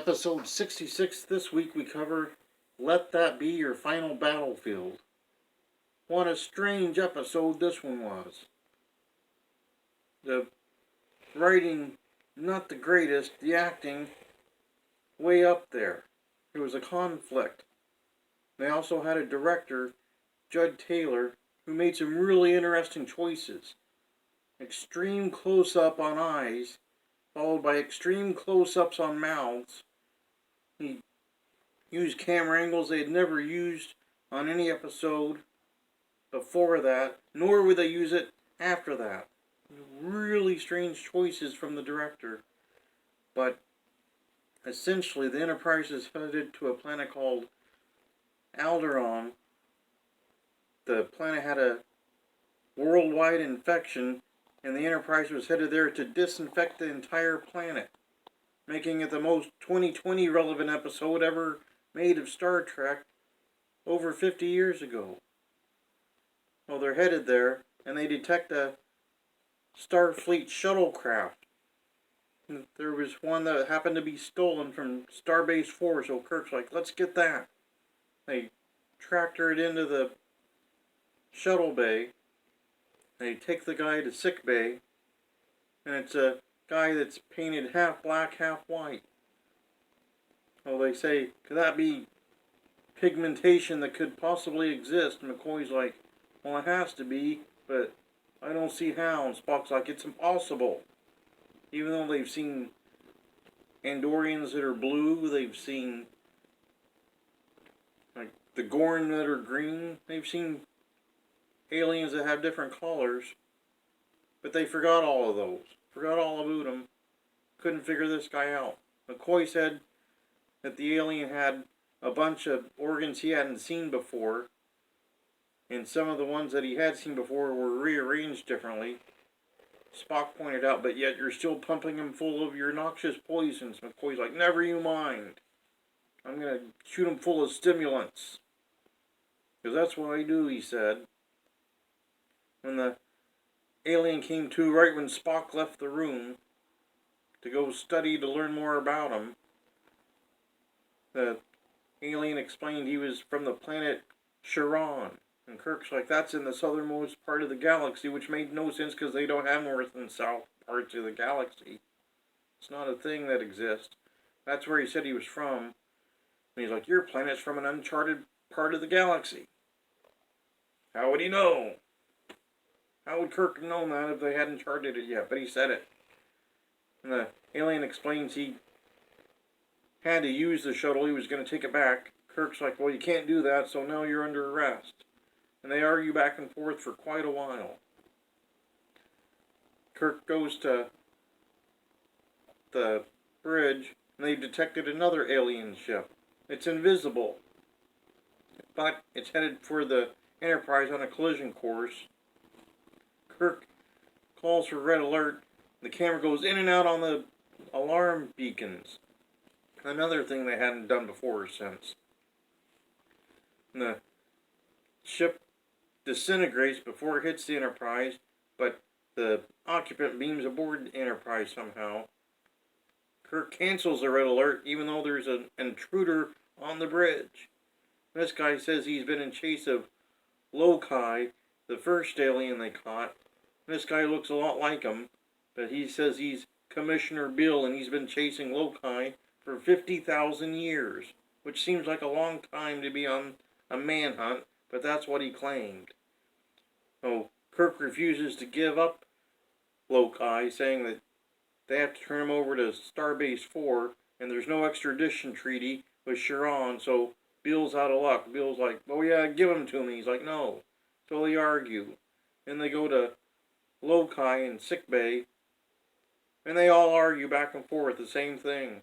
episode 66 this week we cover Let That Be Your Final Battlefield. What a strange episode this one was. The writing, not the greatest, the acting, way up there. There was a conflict. They also had a director, Judd Taylor, who made some really interesting choices. Extreme close-up on eyes, followed by extreme close-ups on mouths. He used camera angles they had never used on any episode before that, nor would they use it after that. Really strange choices from the director. But essentially, the Enterprise is headed to a planet called Alderaan. The planet had a worldwide infection, and the Enterprise was headed there to disinfect the entire planet, making it the most 2020 relevant episode ever made of Star Trek over 50 years ago. Well, they're headed there, and they detect a Starfleet shuttlecraft. There was one that happened to be stolen from Starbase 4, so Kirk's like, let's get that. They tractor it into the shuttle bay. They take the guy to sick bay, and it's a guy that's painted half black, half white. Well, they say, could that be pigmentation that could possibly exist? And McCoy's like, well, it has to be, but I don't see how. And Spock's like, it's impossible. Even though they've seen Andorians that are blue, they've seen like the Gorn that are green, they've seen aliens that have different colors, but they forgot all of those. Forgot all about them. Couldn't figure this guy out. McCoy said that the alien had a bunch of organs he hadn't seen before, and some of the ones that he had seen before were rearranged differently. Spock pointed out, but yet you're still pumping him full of your noxious poisons. McCoy's like, never you mind. I'm going to shoot him full of stimulants. Because that's what I do, he said. When the alien came to, right when Spock left the room to go study to learn more about him, the alien explained he was from the planet Charon. And Kirk's like, that's in the southernmost part of the galaxy, which made no sense because they don't have north and south parts of the galaxy. It's not a thing that exists. That's where he said he was from. And he's like, your planet's from an uncharted part of the galaxy. How would he know? How would Kirk have known that if they hadn't charted it yet? But he said it. And the alien explains he had to use the shuttle. He was going to take it back. Kirk's like, well, you can't do that, so now you're under arrest. And they argue back and forth for quite a while. Kirk goes to the bridge, and they've detected another alien ship. It's invisible, but it's headed for the Enterprise on a collision course. Kirk calls for red alert. The camera goes in and out on the alarm beacons. Another thing they hadn't done before or since. And the ship disintegrates before it hits the Enterprise, but the occupant beams aboard the Enterprise somehow. Kirk cancels the red alert even though there's an intruder on the bridge. This guy says he's been in chase of Lokai, the first alien they caught. This guy looks a lot like him, but he says he's Commissioner Bill and he's been chasing Lokai for 50,000 years, which seems like a long time to be on a manhunt, but that's what he claimed. So Kirk refuses to give up Lokai, saying that they have to turn him over to Starbase 4, and there's no extradition treaty with Charon, so Bill's out of luck. Bill's like, oh yeah, give him to me. He's like, no. So they argue. Then they go to Lokai in sickbay, and they all argue back and forth the same thing.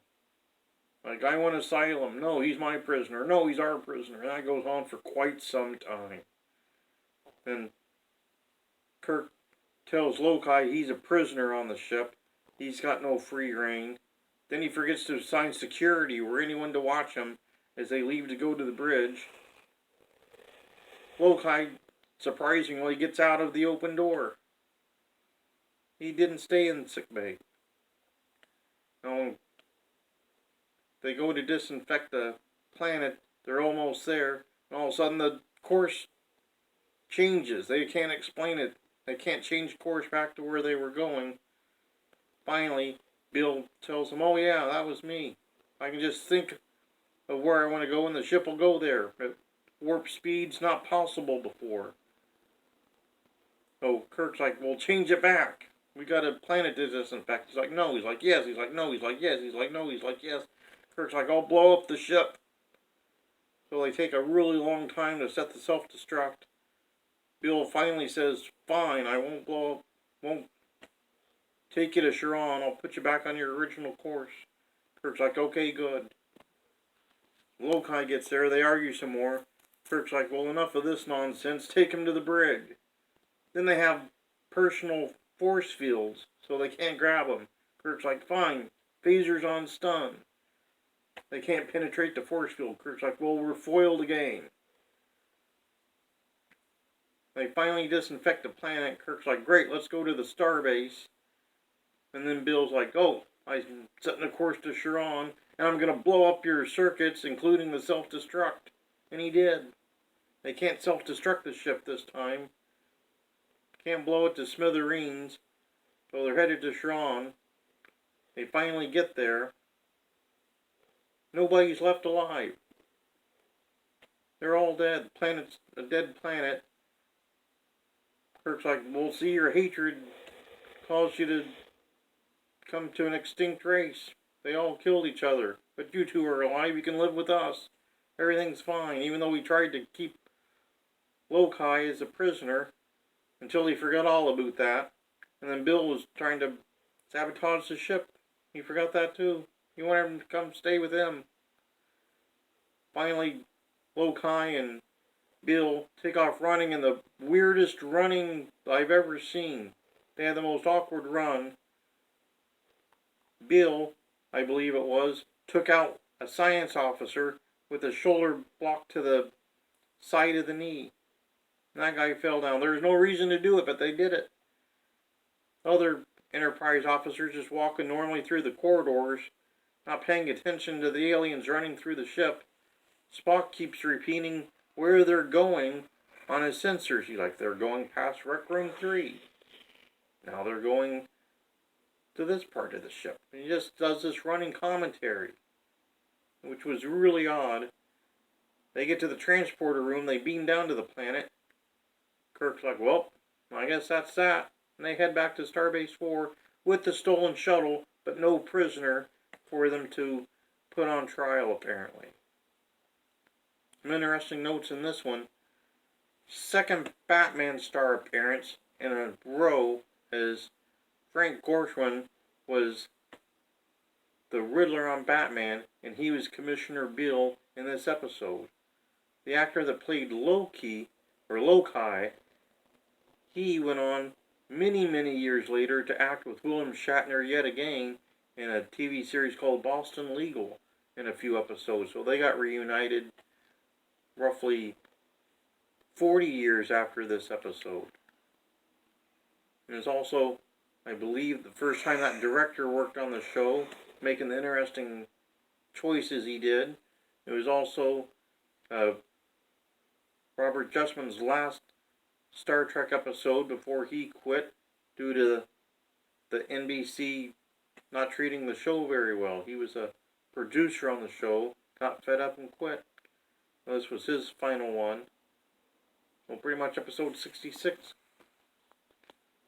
Like, I want asylum. No, he's my prisoner. No, he's our prisoner. And that goes on for quite some time. And Kirk tells Lokai he's a prisoner on the ship. He's got no free reign. Then he forgets to assign security or anyone to watch him as they leave to go to the bridge. Lokai, surprisingly, gets out of the open door. He didn't stay in sickbay. Now, they go to disinfect the planet. They're almost there, and all of a sudden the course changes. They can't explain it. They can't change course back to where they were going. Finally, Bill tells them, "Oh yeah, that was me. I can just think of where I want to go, and the ship will go there. At warp speed's not possible before." So Kirk's like, "Well, change it back. We got a planet to disinfect." He's like, "No." He's like, "Yes." He's like, "No." He's like, "Yes." He's like, "No." He's like, "Yes." Kirk's like, "I'll blow up the ship." So they take a really long time to set the self-destruct. Bill finally says, "Fine, I won't take you to Sharon. I'll put you back on your original course." Kirk's like, "Okay, good." Lokai gets there. They argue some more. Kirk's like, "Well, enough of this nonsense. Take him to the brig." Then they have personal force fields, so they can't grab him. Kirk's like, "Fine. Phasers on stun." They can't penetrate the force field. Kirk's like, "Well, we're foiled again." They finally disinfect the planet. Kirk's like, "Great, let's go to the starbase." And then Bill's like, "Oh, I'm setting a course to Sharon, and I'm going to blow up your circuits, including the self-destruct." And he did. They can't self-destruct the ship this time. Can't blow it to smithereens. So they're headed to Sharon. They finally get there. Nobody's left alive. They're all dead. Planet's a dead planet. Kirk's like, "We'll see, your hatred caused you to come to an extinct race. They all killed each other. But you two are alive. You can live with us. Everything's fine." Even though we tried to keep Lokai as a prisoner until he forgot all about that. And then Bill was trying to sabotage the ship. He forgot that too. He wanted him to come stay with him. Finally, Lokai and Bill take off running in the weirdest running I've ever seen. They had the most awkward run. Bill, I believe it was, took out a science officer with a shoulder blocked to the side of the knee. And that guy fell down. There was no reason to do it, but they did it. Other Enterprise officers just walking normally through the corridors, not paying attention to the aliens running through the ship. Spock keeps repeating where they're going on his sensors. He's like, "They're going past Rec Room 3. Now they're going to this part of the ship." And he just does this running commentary, which was really odd. They get to the transporter room. They beam down to the planet. Kirk's like, "Well, I guess that's that." And they head back to Starbase 4 with the stolen shuttle, but no prisoner for them to put on trial, apparently. Some interesting notes in this one. Second Batman star appearance in a row, as Frank Gorshin was the Riddler on Batman, and he was Commissioner Bill in this episode. The actor that played Lokai, he went on many, many years later to act with William Shatner yet again in a TV series called Boston Legal in a few episodes. So they got reunited roughly 40 years after this episode. And it's also, I believe, the first time that director worked on the show, making the interesting choices he did. It was also Robert Justman's last Star Trek episode before he quit due to the NBC not treating the show very well. He was a producer on the show, got fed up and quit. This was his final one. Well, pretty much episode 66